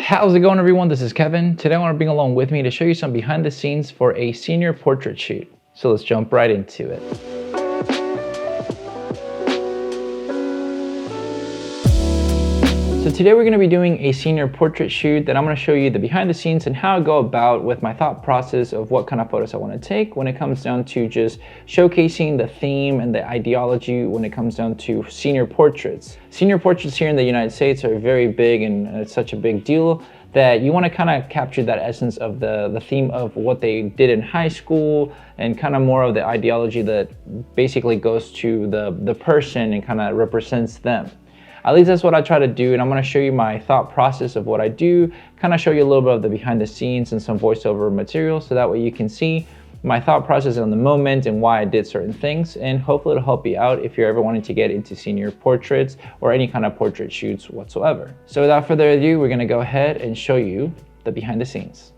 How's it going, everyone? This is Kevin. Today I want to bring along with me to show you some behind the scenes for a senior portrait shoot. So let's jump right into it. So today we're going to be doing a senior portrait shoot that I'm going to show you the behind the scenes and how I go about with my thought process of what kind of photos I want to take when it comes down to just showcasing the theme and the ideology when it comes down to senior portraits. Senior portraits here in the United States are very big, and it's such a big deal that you want to kind of capture that essence of the theme of what they did in high school and kind of more of the ideology that basically goes to the person and kind of represents them. At least that's what I try to do, and I'm going to show you my thought process of what I do, kind of show you a little bit of the behind the scenes and some voiceover material, so that way you can see my thought process on the moment and why I did certain things, and hopefully it'll help you out if you're ever wanting to get into senior portraits or any kind of portrait shoots whatsoever. So without further ado, we're going to go ahead and show you the behind the scenes.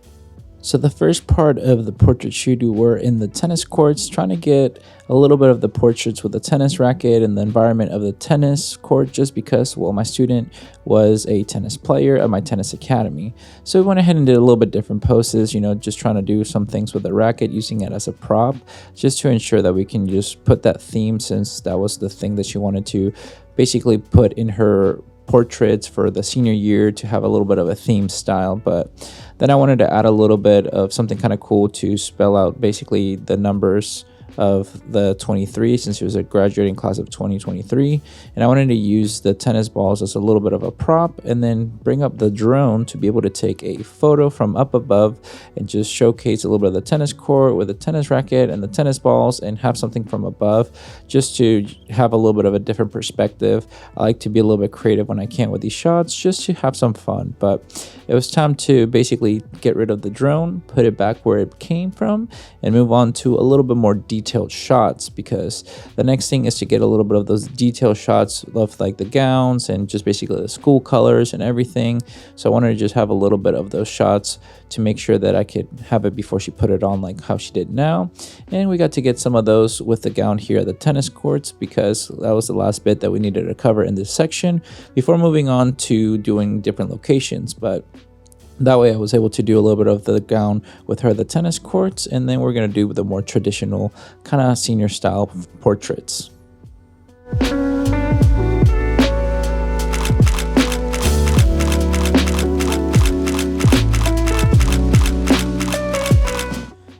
So the first part of the portrait shoot, we were in the tennis courts trying to get a little bit of the portraits with the tennis racket and the environment of the tennis court, just because, well, my student was a tennis player at my tennis academy. So we went ahead and did a little bit different poses, just trying to do some things with the racket, using it as a prop, just to ensure that we can just put that theme, since that was the thing that she wanted to basically put in her portraits for the senior year, to have a little bit of a theme style. But then I wanted to add a little bit of something kind of cool to spell out basically the numbers of the 23, since it was a graduating class of 2023, and I wanted to use the tennis balls as a little bit of a prop, and then bring up the drone to be able to take a photo from up above and just showcase a little bit of the tennis court with the tennis racket and the tennis balls, and have something from above just to have a little bit of a different perspective. I like to be a little bit creative when I can with these shots, just to have some fun. But it was time to basically get rid of the drone, put it back where it came from, and move on to a little bit more detailed shots, because the next thing is to get a little bit of those detailed shots of like the gowns and just basically the school colors and everything. So I wanted to just have a little bit of those shots to make sure that I could have it before she put it on, like how she did now. And we got to get some of those with the gown here at the tennis courts, because that was the last bit that we needed to cover in this section before moving on to doing different locations. But that way I was able to do a little bit of the gown with her at the tennis courts, and then we're going to do the more traditional kind of senior style portraits.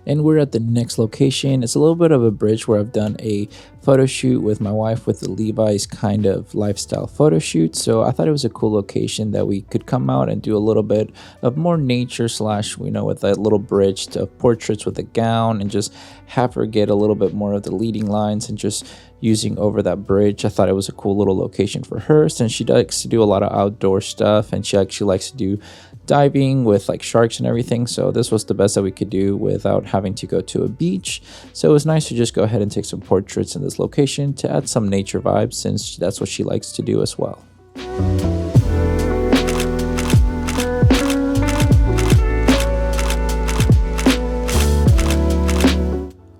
And we're at the next location. It's a little bit of a bridge where I've done a photo shoot with my wife with the Levi's kind of lifestyle photo shoot. So I thought it was a cool location that we could come out and do a little bit of more nature slash, with that little bridge to portraits with a gown, and just have her get a little bit more of the leading lines and just using over that bridge. I thought it was a cool little location for her, since she likes to do a lot of outdoor stuff, and she actually likes to do diving with like sharks and everything. So this was the best that we could do without having to go to a beach. So it was nice to just go ahead and take some portraits in this location to add some nature vibes, since that's what she likes to do as well.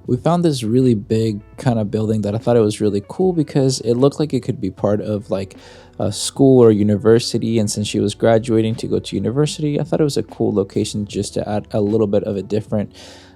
We found this really big kind of building that I thought it was really cool, because it looked like it could be part of like a school or university. And since she was graduating to go to university, I thought it was a cool location just to add a little bit of a different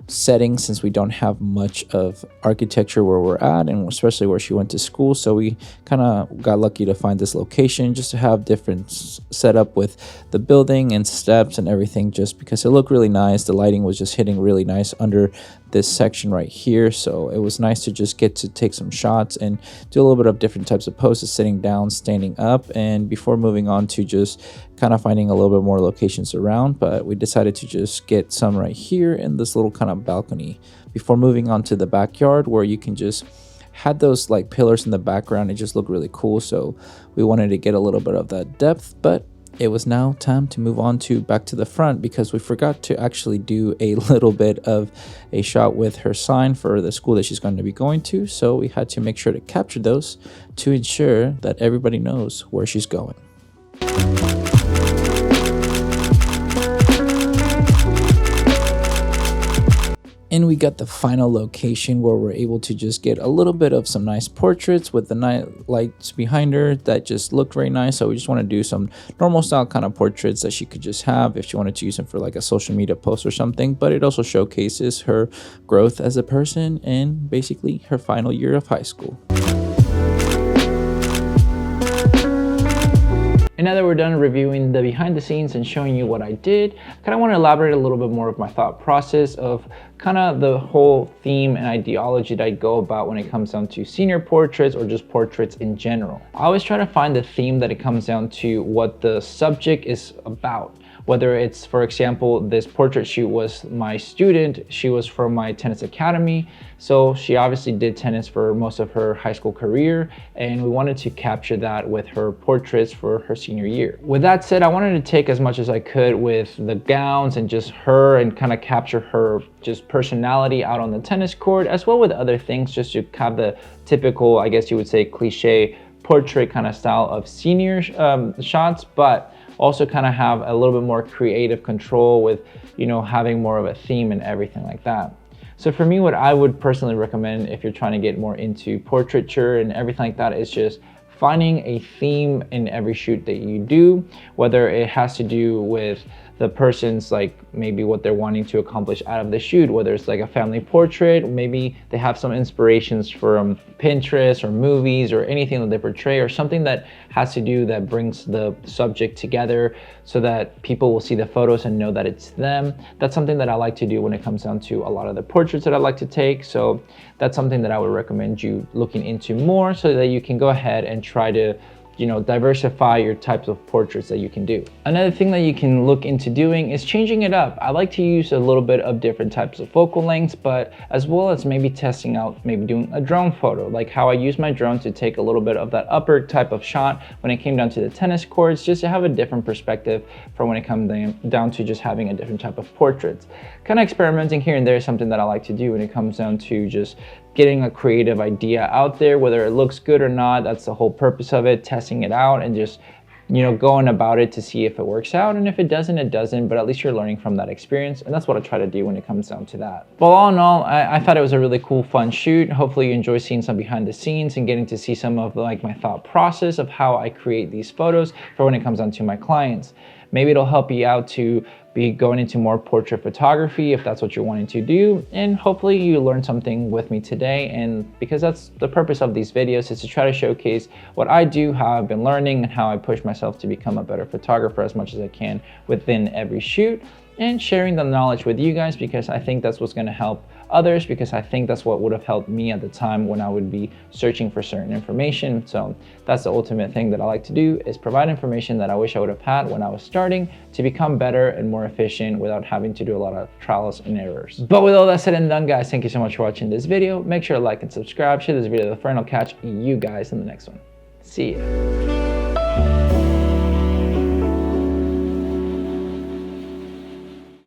setting, since we don't have much of architecture where we're at, and especially where she went to school. So we kind of got lucky to find this location just to have different setup with the building and steps and everything, just because it looked really nice. The lighting was just hitting really nice under this section right here, so it was nice to just get to take some shots and do a little bit of different types of poses, sitting down, standing up, and before moving on to just kind of finding a little bit more locations around. But we decided to just get some right here in this little kind of balcony before moving on to the backyard, where you can just had those like pillars in the background. It just looked really cool, so we wanted to get a little bit of that depth. But it was now time to move on to back to the front, because we forgot to actually do a little bit of a shot with her sign for the school that she's going to be going to. So we had to make sure to capture those to ensure that everybody knows where she's going. And we got the final location where we're able to just get a little bit of some nice portraits with the night lights behind her that just looked very nice. So we just want to do some normal style kind of portraits that she could just have if she wanted to use them for like a social media post or something. But it also showcases her growth as a person and basically her final year of high school. And now that we're done reviewing the behind the scenes and showing you what I did, I kind of want to elaborate a little bit more of my thought process of kind of the whole theme and ideology that I go about when it comes down to senior portraits or just portraits in general. I always try to find the theme that it comes down to what the subject is about. Whether it's, for example, this portrait shoot was my student, she was from my tennis academy, so she obviously did tennis for most of her high school career, and we wanted to capture that with her portraits for her senior year. With that said, I wanted to take as much as I could with the gowns and just her and kind of capture her just personality out on the tennis court, as well with other things, just to have the typical, I guess you would say, cliche portrait kind of style of senior shots, but also kind of have a little bit more creative control with, you know, having more of a theme and everything like that. So for me, what I would personally recommend if you're trying to get more into portraiture and everything like that is just finding a theme in every shoot that you do, whether it has to do with the person's, like, maybe what they're wanting to accomplish out of the shoot, whether it's like a family portrait, maybe they have some inspirations from Pinterest or movies or anything that they portray, or something that has to do that brings the subject together so that people will see the photos and know that it's them. That's something that I like to do when it comes down to a lot of the portraits that I like to take. So that's something that I would recommend you looking into more so that you can go ahead and try to, you know, diversify your types of portraits that you can do. Another thing that you can look into doing is changing it up. I like to use a little bit of different types of focal lengths, but as well as maybe testing out, maybe doing a drone photo, like how I use my drone to take a little bit of that upper type of shot when it came down to the tennis courts, just to have a different perspective from when it comes down to just having a different type of portraits. Kind of experimenting here and there is something that I like to do when it comes down to just getting a creative idea out there, whether it looks good or not. That's the whole purpose of it, testing it out and just, you know, going about it to see if it works out. And if it doesn't, it doesn't, but at least you're learning from that experience. And that's what I try to do when it comes down to that. But all in all, I thought it was a really cool, fun shoot. Hopefully you enjoy seeing some behind the scenes and getting to see some of like my thought process of how I create these photos for when it comes down to my clients. Maybe it'll help you out to be going into more portrait photography if that's what you're wanting to do. And hopefully you learned something with me today. And because that's the purpose of these videos, is to try to showcase what I do, how I've been learning, and how I push myself to become a better photographer as much as I can within every shoot, and sharing the knowledge with you guys, because I think that's what's going to help others, because I think that's what would have helped me at the time when I would be searching for certain information. So that's the ultimate thing that I like to do, is provide information that I wish I would have had when I was starting, to become better and more efficient without having to do a lot of trials and errors. But with all that said and done, guys, thank you so much for watching this video. Make sure to like and subscribe, share this video with a friend. I'll catch you guys in the next one. See ya.